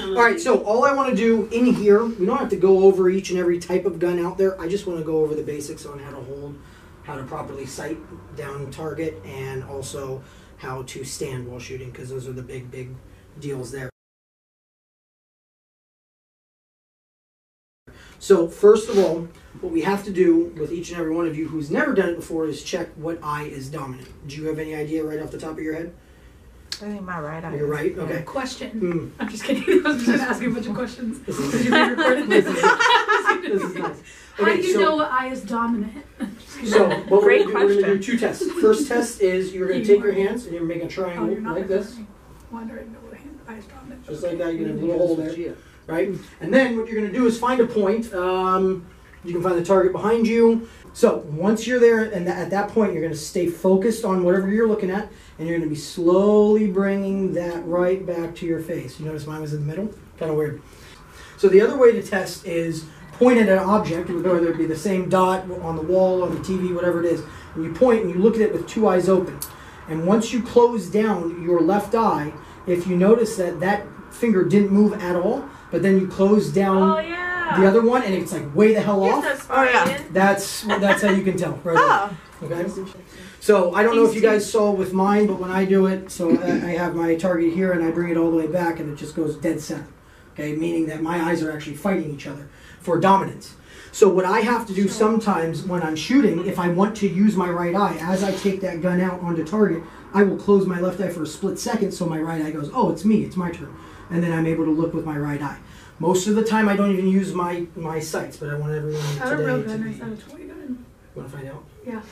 All right, so all I want to do in here, we don't have to go over each and every type of gun out there. I just want to go over the basics on how to hold, how to properly sight down target, and also how to stand while shooting, because those are the big deals there. So first of all, what we have to do with each and every one of you who's never done it before is check what eye is dominant. Do you have any idea right off the top of your head? I think my right eye. You're right? Okay. Question. I'm just kidding. I was just going to ask you a bunch of questions. This is Did you being recorded? This is nice. How do you know what eye is dominant? So what Great we're going to question. do 2 tests. First test is you're going to take your hands and you're making a triangle like this. Wondering what eye is dominant. Just like that, you get a little hole there. Right? And then what you're going to do is find a point. You can find the target behind you. So once you're there, and at that point, you're going to stay focused on whatever you're looking at, and you're going to be slowly bringing that right back to your face. You notice mine was in the middle? Kind of weird. So the other way to test is point at an object, whether it be the same dot on the wall, on the TV, whatever it is, and you point and you look at it with 2 eyes open. And once you close down your left eye, if you notice that that finger didn't move at all, but then you close down the other one, and it's like way the hell off. Oh yeah. That's how you can tell. Right there. Okay. So I don't know if you guys saw with mine, but when I do it, so I have my target here, and I bring it all the way back, and it just goes dead center. Okay, meaning that my eyes are actually fighting each other for dominance. So what I have to do sometimes when I'm shooting, if I want to use my right eye, as I take that gun out onto target, I will close my left eye for a split second, so my right eye goes, oh, it's me, it's my turn. And then I'm able to look with my right eye. Most of the time, I don't even use my sights, but I want everyone today Not a real gun, to or be... is that a toy gun? Want to find out? Yeah.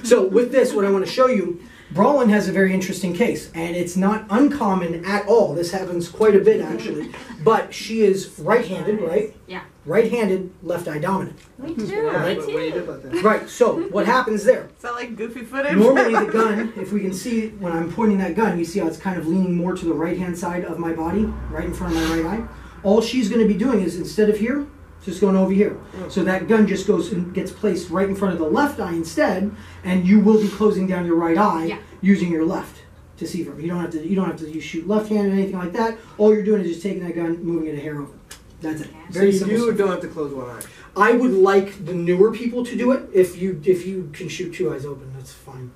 So with this, what I want to show you, Brawlin has a very interesting case, and it's not uncommon at all. This happens quite a bit, actually. But she is right-handed, right? Yeah. Right-handed, left eye dominant. Me too. Yeah, Right? but what do you do about that? Right, so what happens there? Is that like goofy footage? Normally the gun, if we can see when I'm pointing that gun, you see how it's kind of leaning more to the right-hand side of my body, right in front of my right eye. All she's going to be doing is, instead of here, just going over here. So that gun just goes and gets placed right in front of the left eye instead, and you will be closing down your right eye using your left to see from. You don't have to shoot left-handed or anything like that. All you're doing is just taking that gun, moving it a hair over. That's it. Very So you simple do or stuff. don't have to close one eye? I would like the newer people to do it. If you can shoot 2 eyes open, that's fine.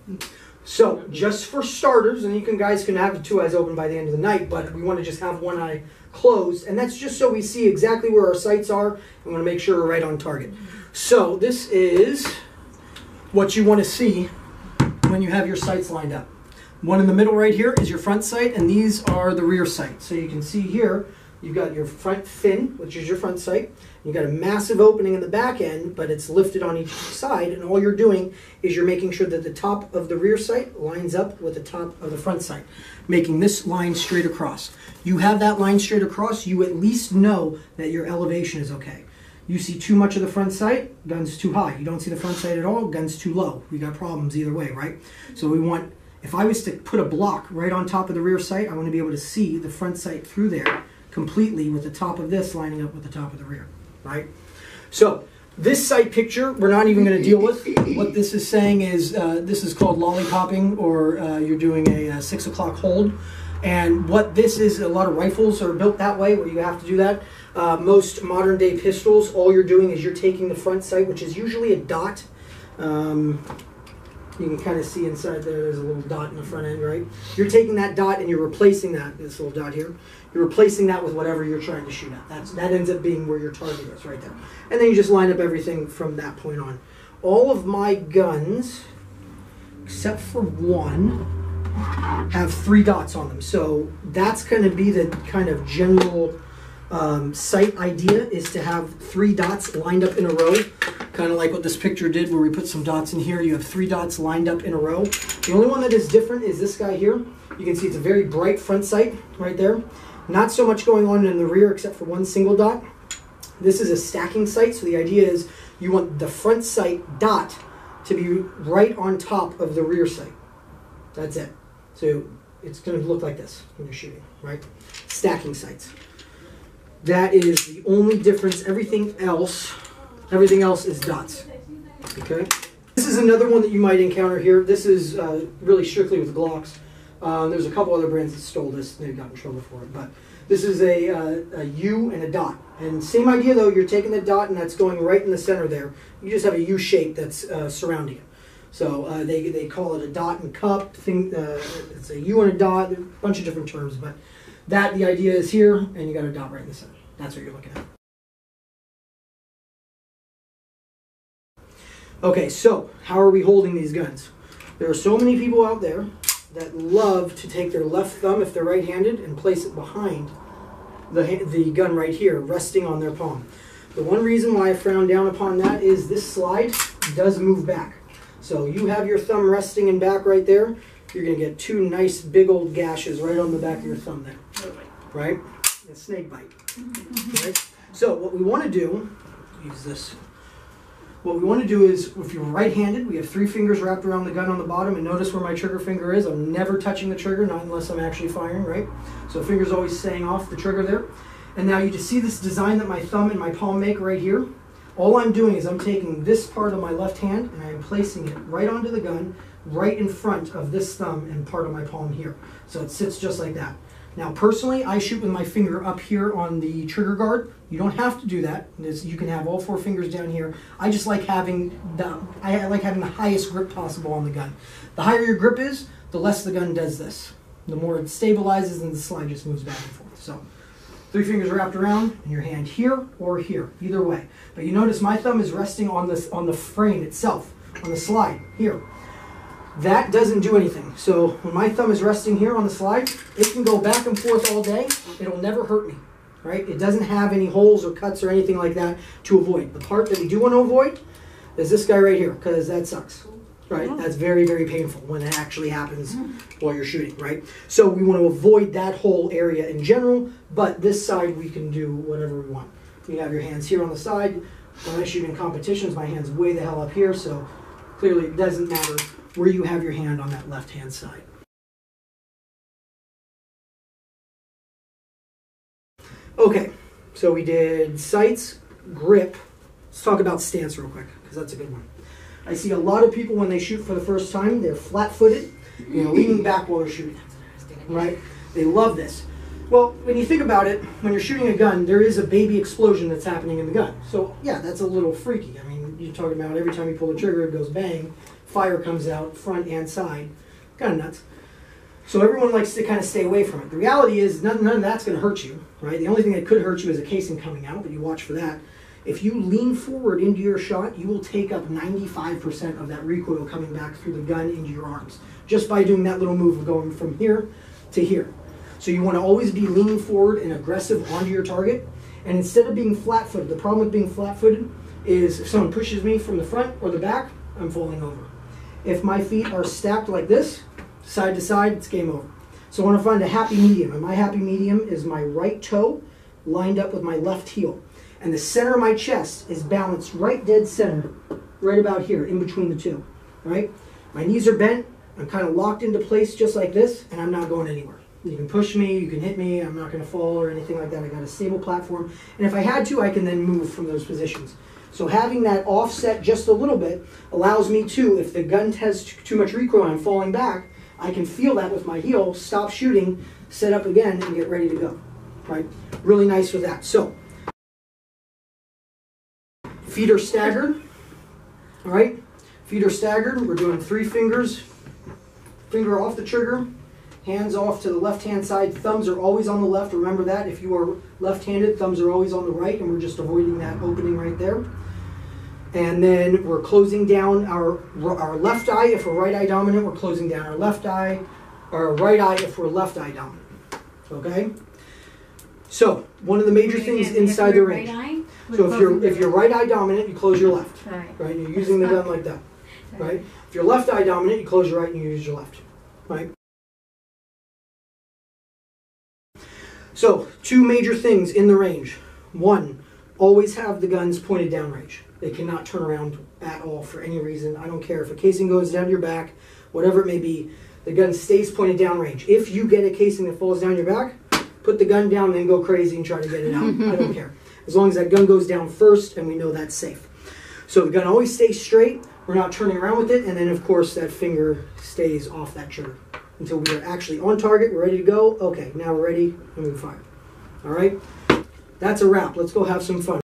So just for starters, and you guys can have 2 eyes open by the end of the night, but we want to just have 1 eye closed, and that's just so we see exactly where our sights are. We want to make sure we're right on target. So this is what you want to see when you have your sights lined up. One in the middle right here is your front sight, and these are the rear sight. So you can see here, you've got your front fin, which is your front sight. You've got a massive opening in the back end, but it's lifted on each side, and all you're doing is you're making sure that the top of the rear sight lines up with the top of the front sight, making this line straight across. You have that line straight across, you at least know that your elevation is okay. You see too much of the front sight, gun's too high. You don't see the front sight at all, gun's too low. We got problems either way, right? So we want, if I was to put a block right on top of the rear sight, I want to be able to see the front sight through there completely with the top of this lining up with the top of the rear, right? So this sight picture, we're not even going to deal with. What this is saying is this is called lollipopping, or you're doing a 6 o'clock hold. And what this is, a lot of rifles are built that way where you have to do that. Most modern day pistols, all you're doing is you're taking the front sight, which is usually a dot. You can kind of see inside there's a little dot in the front end, right? You're taking that dot and you're replacing that, this little dot here. You're replacing that with whatever you're trying to shoot at. That ends up being where your target is, right there. And then you just line up everything from that point on. All of my guns, except for one, have 3 dots on them. So that's going to be the kind of general sight idea, is to have 3 dots lined up in a row. Kind of like what this picture did where we put some dots in here. You have 3 dots lined up in a row. The only one that is different is this guy here. You can see it's a very bright front sight right there. Not so much going on in the rear except for 1 single dot. This is a stacking sight, so the idea is you want the front sight dot to be right on top of the rear sight. That's it. So it's going to look like this when you're shooting, right? Stacking sights. That is the only difference. Everything else is dots. Okay. This is another one that you might encounter here. This is really strictly with Glocks. There's a couple other brands that stole this. They got in trouble for it. But This is a U and a dot. And same idea though, you're taking the dot and that's going right in the center there. You just have a U shape that's surrounding it. So they call it a dot and cup thing. It's a U and a dot, a bunch of different terms, but the idea is here, and you got a dot right in the center. That's what you're looking at. Okay, so how are we holding these guns? There are so many people out there that love to take their left thumb, if they're right-handed, and place it behind the gun right here, resting on their palm. The one reason why I frown down upon that is this slide does move back. So you have your thumb resting and back right there, you're going to get two nice big old gashes right on the back of your thumb there. Right? A snake bite. Right? So what we want to do, use this. What we want to do is, if you're right-handed, we have 3 fingers wrapped around the gun on the bottom, and notice where my trigger finger is. I'm never touching the trigger, not unless I'm actually firing, right? So the finger's always staying off the trigger there. And now you just see this design that my thumb and my palm make right here. All I'm doing is I'm taking this part of my left hand and I'm placing it right onto the gun, right in front of this thumb and part of my palm here. So it sits just like that. Now personally, I shoot with my finger up here on the trigger guard. You don't have to do that. You can have all 4 fingers down here. I just like having the highest grip possible on the gun. The higher your grip is, the less the gun does this. The more it stabilizes and the slide just moves back and forth. So 3 fingers wrapped around and your hand here or here, either way. But you notice my thumb is resting on the frame itself, on the slide here. That doesn't do anything. So when my thumb is resting here on the slide, it can go back and forth all day. It'll never hurt me, right? It doesn't have any holes or cuts or anything like that to avoid. The part that we do want to avoid is this guy right here, because that sucks, right? That's very, very painful when it actually happens while you're shooting, right? So we want to avoid that whole area in general, but this side we can do whatever we want. You have your hands here on the side. When I shoot in competitions, my hand's way the hell up here, so clearly it doesn't matter where you have your hand on that left-hand side. Okay, so we did sights, grip. Let's talk about stance real quick, because that's a good one. I see a lot of people when they shoot for the first time, they're flat-footed, leaning back while they're shooting, right? They love this. Well, when you think about it, when you're shooting a gun, there is a baby explosion that's happening in the gun. So yeah, that's a little freaky. I mean, you're talking about every time you pull the trigger, it goes bang. Fire comes out front and side. Kind of nuts. So everyone likes to kind of stay away from it. The reality is none of that's going to hurt you, right? The only thing that could hurt you is a casing coming out, but you watch for that. If you lean forward into your shot, you will take up 95% of that recoil coming back through the gun into your arms, just by doing that little move of going from here to here. So you want to always be leaning forward and aggressive onto your target. And instead of being flat-footed, the problem with being flat-footed is if someone pushes me from the front or the back, I'm falling over. If my feet are stacked like this, side to side, it's game over. So I want to find a happy medium, and my happy medium is my right toe lined up with my left heel. And the center of my chest is balanced right dead center, right about here, in between the two, right? My knees are bent, I'm kind of locked into place just like this, and I'm not going anywhere. You can push me, you can hit me, I'm not going to fall or anything like that. I got a stable platform, and if I had to, I can then move from those positions. So having that offset just a little bit allows me to, if the gun has too much recoil and I'm falling back, I can feel that with my heel, stop shooting, set up again, and get ready to go, right? Really nice with that. So, feet are staggered, all right? Feet are staggered. We're doing 3 fingers, finger off the trigger, hands off to the left-hand side. Thumbs are always on the left. Remember that. If you are left-handed, thumbs are always on the right, and we're just avoiding that opening right there. And then we're closing down our left eye. If we're right eye dominant, we're closing down our left eye. Our right eye if we're left eye dominant. Okay? So, one of the major things inside the range. So if you're right eye dominant, you close your left. Right? You're using the gun like that. Right? If you're left eye dominant, you close your right and you use your left. Right? So, 2 major things in the range. 1, always have the guns pointed down range. They cannot turn around at all for any reason. I don't care if a casing goes down your back, whatever it may be, the gun stays pointed down range. If you get a casing that falls down your back, put the gun down and then go crazy and try to get it out. I don't care. As long as that gun goes down first and we know that's safe. So the gun always stays straight. We're not turning around with it. And then, of course, that finger stays off that trigger until we are actually on target. We're ready to go. Okay, now we're ready and we fire. All right? That's a wrap. Let's go have some fun.